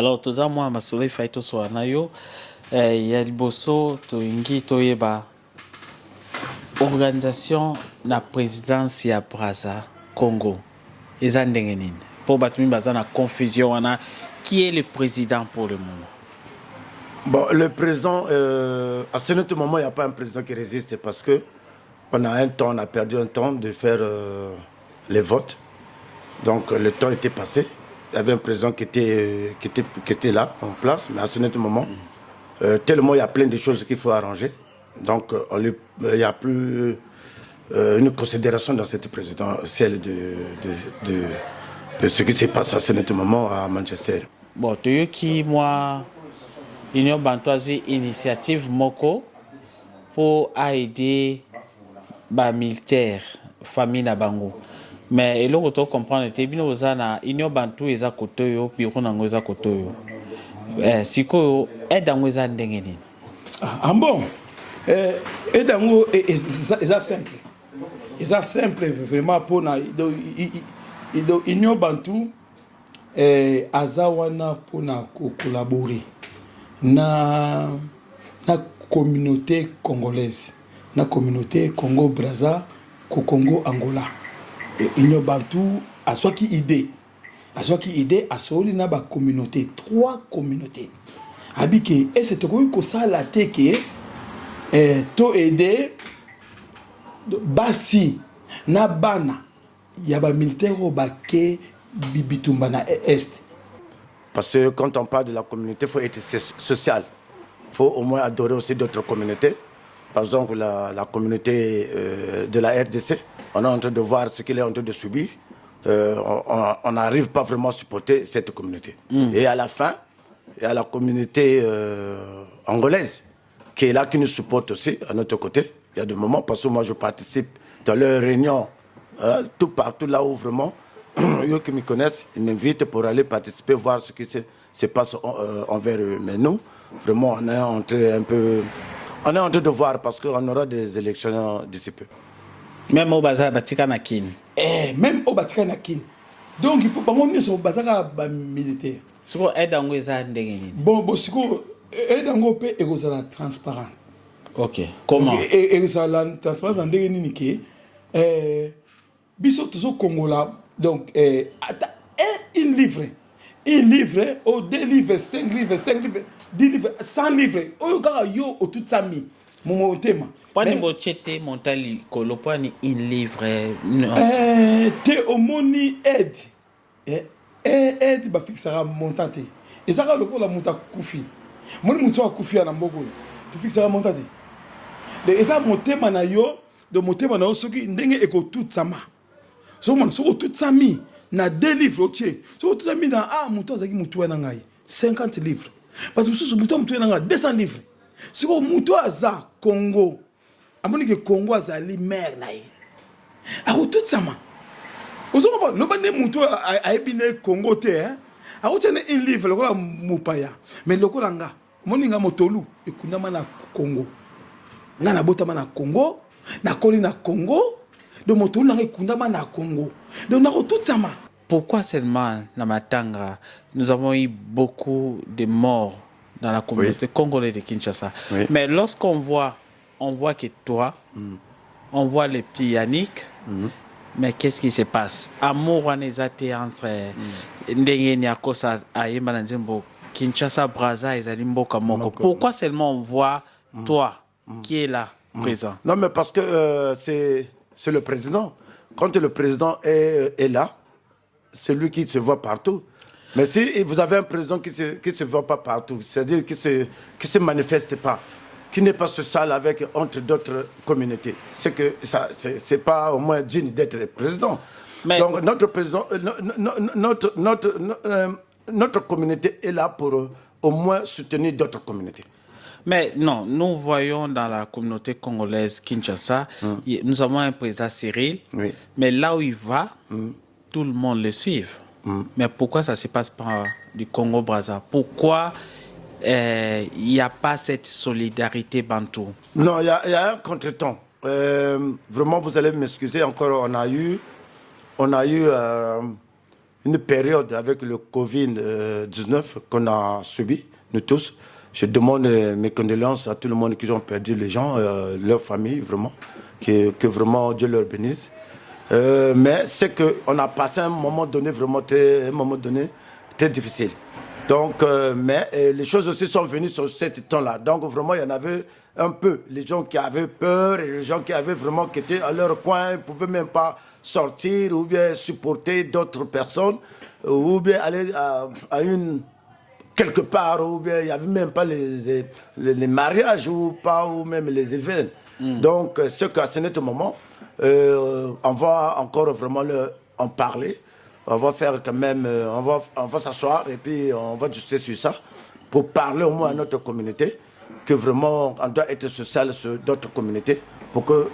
Alors, tout ça, moi, ma soleil fait tout soit nayo. Il y a le bosso, to ingi, to yeba. Organisation na présidence ya Brazza, Congo. Ils ont dengenin. Pour battre une confusion, qui est le président pour le moment? Bon, le président, à ce moment, il n'y a pas un président qui résiste parce que on a perdu un temps de faire les votes. Donc le temps était passé. Il y avait un président qui était là, en place, mais à ce moment, tellement il y a plein de choses qu'il faut arranger. Donc il n'y a plus une considération dans cette présidentielle de ce qui se passe à ce moment à Manchester. Bon, tu sais qui, moi, Union Bantoise initiative Moko pour aider les militaires, famille na bango. Mais il faut comprendre que bino na Union Bantu eza kotoyo, biro nango eza kotoyo. Siko edango eza ndengeni. Ah bon. Edango eza simple. Eza simple vraiment pour na Union Bantu azawana pour na collaborer na communauté congolaise, na communauté Congo Brazza, Congo Angola. Union Bantu a soit qui idée a soli na ba communauté, 3 communautés. Habike et c'est que ça la teke to aider basi na bana ya ba militaire au baké bibitumba na est. Parce que quand on parle de la communauté, il faut être social. Il faut au moins adorer aussi d'autres communautés. Par exemple, la communauté de la RDC, on est en train de voir ce qu'elle est en train de subir. On n'arrive pas vraiment à supporter cette communauté. Et à la fin, il y a la communauté angolaise qui est là, qui nous supporte aussi à notre côté. Il y a des moments, parce que moi je participe dans leurs réunions, tout partout là où vraiment, eux qui me connaissent, ils m'invitent pour aller participer, voir ce qui se passe envers eux. Mais nous, vraiment, on est en train de voir parce qu'on aura des élections d'ici peu. Même au bazar batika nakin. Même au batika nakin. Donc il peut pas monter sur bazar militaire. Siko edango eza ndengeni. Bon siko edango pe egozala transparent. OK. Comment? Egozala transparent ndengeni ni ke biso toujours Congola. Donc une livre au 2 livres, 5 livres, 10 livres, 100 livres. Oyo kaka yo au tout sami. Mon thème. Pani bochete montali kolopani une livre. Te omoni aide. Aide ba fixera montate. Et ça le la monta kufi. Moni muto kufi na mboko. Tu fixera montate. Et ça mon thème na yo, de mon thème na yo soki ndenge eko tout sama. So man so tout sami na 2 livres otie. So tout sami na muto azaki muto na ngai 50 livres. Parce que so muto na ngai 200 livres. Si vous avez un Congo, que Congo a un maire. Alors tout ça, vous avez le Congo, un livre, mais le Kolanga, moninga motolu, et Kunamana Congo. Nana Botamana Congo, Nakolina Congo, de Motolu Kundamana Congo. Donc, on a tout ça. Pourquoi seulement, Namatanga, nous avons eu beaucoup de morts dans la communauté congolaise de Kinshasa. Oui. Mais lorsqu'on voit, que toi, on voit les petits Yannick, mais qu'est-ce qui se passe? Amour entre Ndenge Nyakosa Ayemba Nzembo, Kinshasa, Brazza et Zalimbo Kamoko. Pourquoi seulement on voit toi qui est là, présent? Non, mais parce que c'est le président. Quand le président est là, c'est lui qui se voit partout. Mais si vous avez un président qui se voit pas partout, c'est-à-dire qui se manifeste pas, qui n'est pas social avec entre d'autres communautés, c'est que ça c'est pas au moins digne d'être président. Mais donc notre président, notre communauté est là pour au moins soutenir d'autres communautés. Mais non, nous voyons dans la communauté congolaise Kinshasa, nous avons un président Cyril, mais là où il va, tout le monde le suit. Mais pourquoi ça ne se passe pas du Congo-Brazza? Pourquoi il n'y a pas cette solidarité bantou? Non, il y a un contretemps. Vraiment, vous allez m'excuser, encore, on a eu une période avec le Covid-19 qu'on a subi, nous tous. Je demande mes condoléances à tout le monde qui ont perdu les gens, leur famille, vraiment, que vraiment Dieu leur bénisse. Mais c'est qu'on a passé un moment donné vraiment très difficile. Donc, mais les choses aussi sont venues sur ce temps-là. Donc vraiment, il y en avait un peu. Les gens qui avaient peur et les gens qui avaient vraiment qui étaient à leur coin, ne pouvaient même pas sortir ou bien supporter d'autres personnes ou bien aller quelque part ou bien il n'y avait même pas les mariages ou même les événements. Donc, ce qu'à ce moment, on va encore vraiment en parler. On va faire quand même, on va s'asseoir et puis on va discuter sur ça pour parler au moins à notre communauté que vraiment on doit être social sur d'autres communautés pour que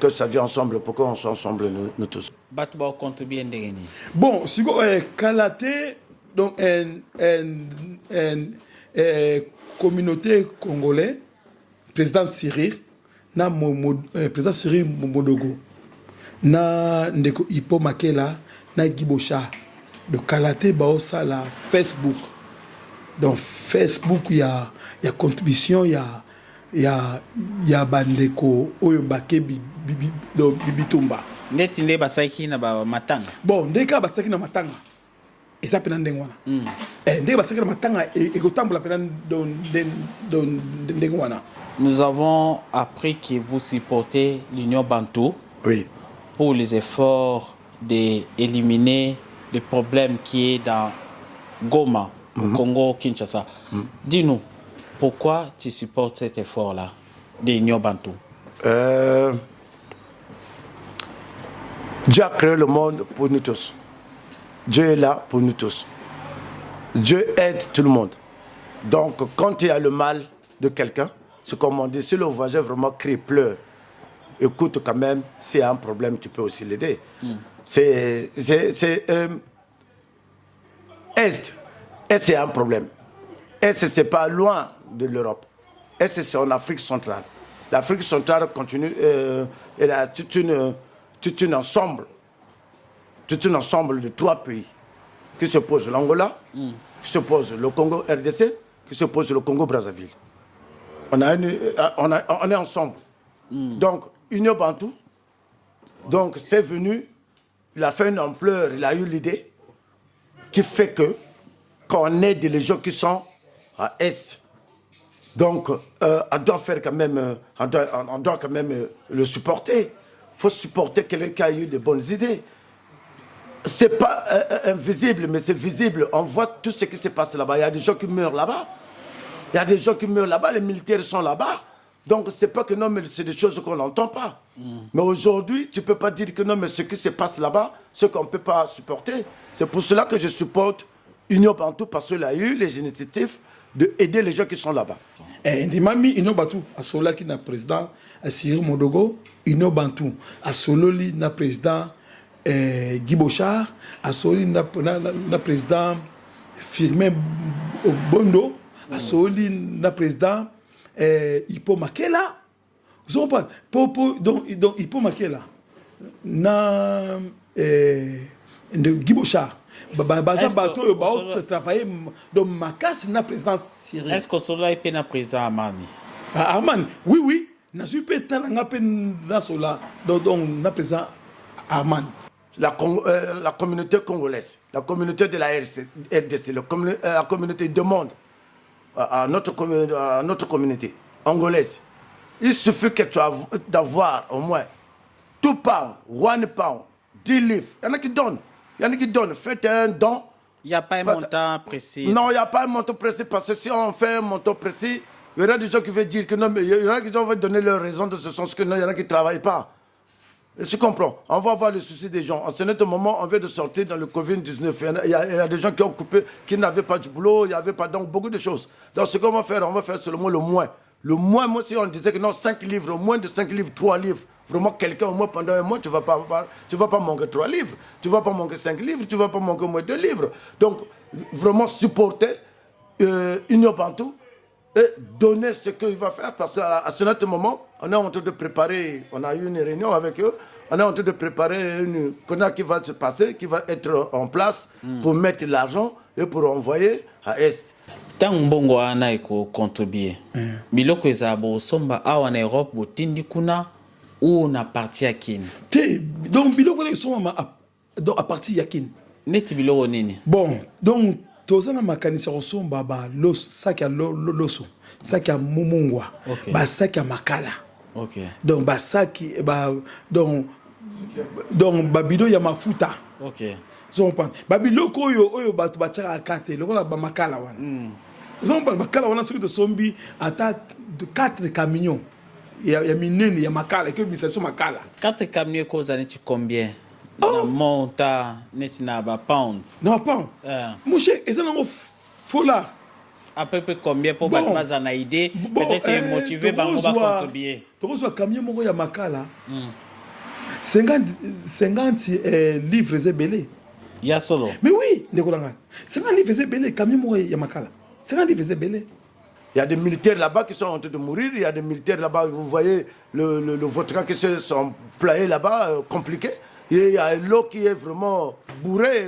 ça vienne ensemble, pour qu'on soit ensemble nous tous. Batba contribue ndengeni. Bon, si vous Kalaté, donc une communauté congolaise, président Cyril, président Cyril Momodogo, na ndeko Ipo Makela, na Gibosha, de Kalaté Baosa la Facebook. Donc Facebook, il y a contribution, il y a bandeko oyo bake bibitumba. Ndeti nde basaki na ba matanga. Bon, ndeka basaki na matanga. Eza pena ndengwana. Ndeka basaki na matanga ekotambola pena don ndengwana. Nous avons appris que vous supportez l'Union Bantou. Oui. Pour les efforts d'éliminer le problème qui est dans Goma, au Congo, Kinshasa. Dis-nous, pourquoi tu supportes cet effort-là de l'Union Bantou? Dieu a créé le monde pour nous tous. Dieu est là pour nous tous. Dieu aide tout le monde. Donc, quand il y a le mal de quelqu'un, c'est comme on dit, si le voisin vraiment crie, pleure, écoute quand même, s'il y a un problème, tu peux aussi l'aider. Est, c'est un problème. Est, c'est pas loin de l'Europe. Est, c'est en Afrique centrale. L'Afrique centrale continue, elle a tout un ensemble de 3 pays qui se posent l'Angola, qui se pose le Congo RDC, qui se pose le Congo Brazzaville. On est ensemble. Donc, Union Bantou, donc c'est venu, il a fait une ampleur, il a eu l'idée qui fait qu'on aide les gens qui sont à Est. Donc, on doit faire quand même, on doit quand même le supporter. Il faut supporter quelqu'un qui a eu de bonnes idées. C'est pas invisible, mais c'est visible. On voit tout ce qui se passe là-bas. Il y a des gens qui meurent là-bas. Il y a des gens qui meurent là-bas, les militaires sont là-bas. Donc, c'est pas que non, mais c'est des choses qu'on n'entend pas. Mais aujourd'hui, tu peux pas dire que non, mais ce qui se passe là-bas, ce qu'on ne peut pas supporter. C'est pour cela que je supporte Union Bantou, parce qu'il a eu les initiatives d'aider les gens qui sont là-bas. Ndimami Union Bantou, à cela qui n'a président Cyril Modogo, Union Bantou, à Sololi n'a président Guy Bochard, à Sololi n'a président Firmin Bondo, à Sololi n'a président Ipo Makela. Vous comprenez? Donc Ipo Makela, na Guy Bochard. Travailler dans ma casse na président Cyril. Est-ce que cela est na président Armani? Armani, oui. Na super tant na pen na cela donc na président Armani. La communauté congolaise, la communauté de la RDC, la communauté demande à notre communauté angolaise, il suffit que tu d'avoir au moins 2 pounds, 1 pound, 10 livres. Il y en a qui donnent. Faites un don. Il n'y a pas un montant précis. Non, il n'y a pas un montant précis parce que si on fait un montant précis, il y aura des gens qui vont dire que non, mais il y en a qui vont donner leur raison de ce sens que non, il y en a qui ne travaillent pas. Je comprends. On va voir le souci des gens. En ce moment, on vient de sortir dans le Covid-19. Il y a des gens qui ont coupé, qui n'avaient pas de boulot, il n'y avait pas donc beaucoup de choses. Donc ce qu'on va faire seulement le moins. Le moins, moi, si on disait que non, 5 livres, moins de 5 livres, 3 livres. Vraiment, quelqu'un au moins pendant un mois, tu ne vas pas manquer 3 livres, tu ne vas pas manquer 5 livres, tu ne vas pas manquer au moins 2 livres. Donc, vraiment supporter Union Bantou et donner ce qu'il va faire, parce qu'à ce moment, on est en train de préparer, on a eu une réunion avec eux, on est en train de préparer une connasse qui va se passer, qui va être en place pour mettre l'argent et pour envoyer à Est. Tant mbongo wana eko contribuer. Biloko eza bo somba awa na Europe bo tindi kuna ou na parti ya kin. Donc biloko na somba à partir ya kin. Neti biloko nini? Bon, donc tozana makanisa kosomba ba los sac ya loso, sac ya mumungwa, ba sac ya makala. OK. Donc ba sac ba donc ba bidon ya mafuta. OK. Zompan. Ba biloko oyo batu bachaka akate, lokola ba makala wana. Zompan makala wana soki to sombi attaque de 4 camions. Il y a minene ya makala que misation makala. 4 camions cause neti combien? Na monta neti na ba pounds. Non pound. Mouché, et ça non fola. À peu près combien pour battre pas na idée peut-être motiver bango ba contribuer. To reçoit camion moko ya makala. 50 livres zebele. Ya solo. Mais oui, ndekolanga. 50 livres zebele camion moko ya makala. 50 livres zebele. Il y a des militaires là-bas qui sont en train de mourir. Il y a des militaires là-bas, vous voyez le vodka qui se sont playés là-bas, compliqué. Et il y a l'eau qui est vraiment bourrée,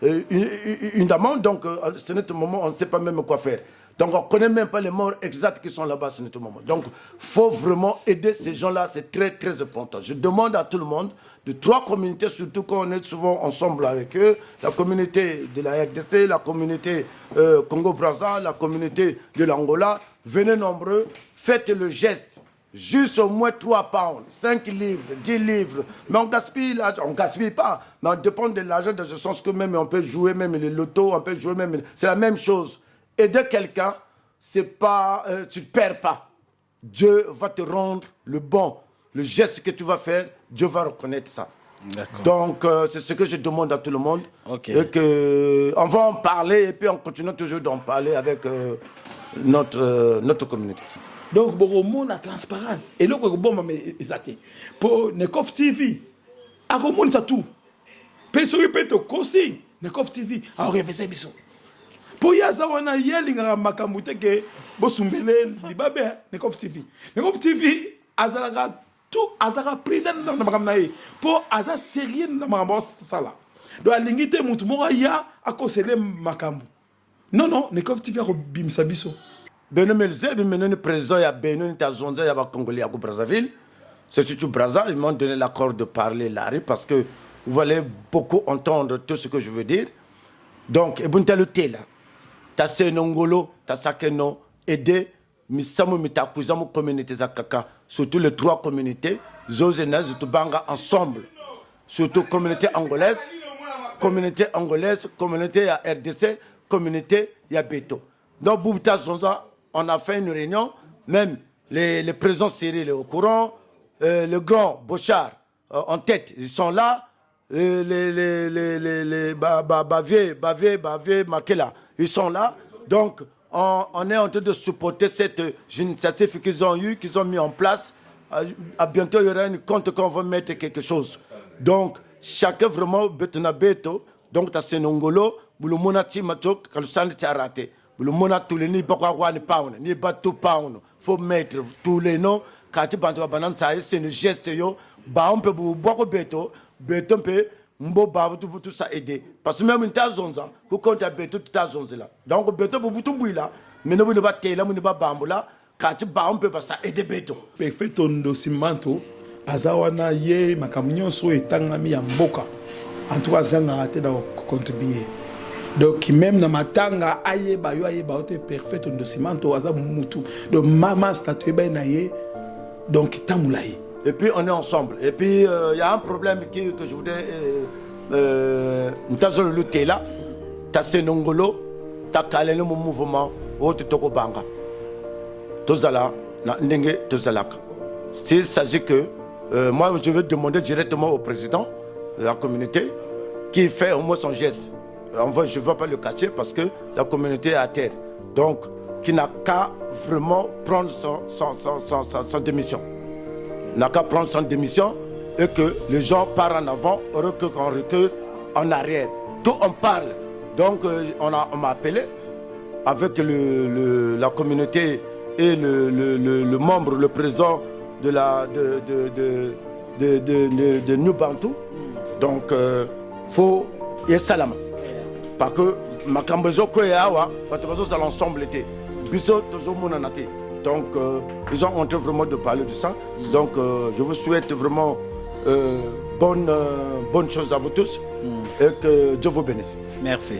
une amende. Donc, à ce moment, on ne sait pas même quoi faire. Donc, on ne connaît même pas les morts exacts qui sont là-bas à ce moment. Donc, il faut vraiment aider ces gens-là. C'est très, très important. Je demande à tout le monde, de 3 communautés, surtout quand on est souvent ensemble avec eux, la communauté de la RDC, la communauté Congo-Brazza, la communauté de l'Angola, venez nombreux, faites le geste. Juste au moins 3 pounds, 5 livres, 10 livres. Mais on gaspille l'argent, on ne gaspille pas. Mais on dépend de l'argent dans ce sens que même on peut jouer même les lotos, on peut jouer même... C'est la même chose. Aider quelqu'un, c'est pas... tu ne perds pas. Dieu va te rendre le bon. Le geste que tu vas faire, Dieu va reconnaître ça. Donc, c'est ce que je demande à tout le monde. Okay. Et que, on va en parler et puis on continue toujours d'en parler avec notre communauté. Donc, bon, la transparence. Et là, bon, mais exacté. Pour Nekov TV, à comment ça tout. Personne peut te causer. Nekov TV, à réviser biso. Pour Yazawana, Yelinga Makamute, que Bosumbele, Libabe, Nekov TV. Nekov TV, Azalaga, tout, Azara prudent dans la Makamnae. Pour Azar sérieux dans la Makambos Sala. Donc, à l'ingité, Moutoumora, ya, à cause de Makambu. Non, Nekov TV, à Bimsa biso. Beno Melze, le président, il y a Beno Nitazonza, il y a Congolais à Brazzaville. C'est surtout Brazza, ils m'ont donné l'accord de parler là, parce que vous allez beaucoup entendre tout ce que je veux dire. Donc, et bon, le thé là. T'as Senongolo, t'as Sakeno, aider, Misamu Mitakuzamu communauté Zakaka, surtout les 3 communautés, Zozena, Zutubanga ensemble. Surtout communauté angolaise, communauté à RDC, communauté à Beto. Donc, Boubita Zonza, on a fait une réunion, même les présidents Cyril est au courant, le grand Bochard en tête, ils sont là, les Bavé, Makela, ils sont là. Donc, on est en train de supporter cette initiative qu'ils ont eue, qu'ils ont mis en place. À bientôt, il y aura une compte qu'on va mettre quelque chose. Donc, chacun vraiment, Betona Beto, donc, tu as Senongolo, Boulomona Timatok, Kalusani Tcharate. Le monde a tous les ni bakwa ni pound ni batu pound faut mettre tous les noms quand tu bantu banan ça c'est une geste yo ba on peut beaucoup beto peut mbo ba tout ça aider parce que même une tazonza vous compte beto tout tazonza là donc beto butu buila mais ne ba tela ne ba bambula quand tu ba on peut pas ça aider beto perfect ondo simanto azawana ye makamunyo so etangami ya mboka en tout cas zanga te da contribuer. Donc même dans matanga ayeba yo ayeba ote perfect on dosimanto aza mutu donc mama statue ba naye donc tamulaye et puis on est ensemble et puis il y a un problème que je voudrais mtazo lutter là ta Senongolo ta kaleno mon mouvement ote toko banga tozala na ndenge tozalaka s'il s'agit que moi je vais demander directement au président de la communauté qui fait au moins son geste. Je ne veux pas le cacher parce que la communauté est à terre. Donc, qui n'a qu'à vraiment prendre son démission. N'a qu'à prendre son démission et que les gens partent en avant, heureux qu'on recule en arrière. Tout on parle. Donc, on m'a appelé avec la communauté et le membre, le président de New Bantu. Donc, faut y salama. Parce que makambezo koyawa, parce que ça l'ensemble était. Biso tozo monanate. Donc, ils ont honte vraiment de parler de ça. Donc, je vous souhaite vraiment bonne chose à vous tous et que Dieu vous bénisse. Merci.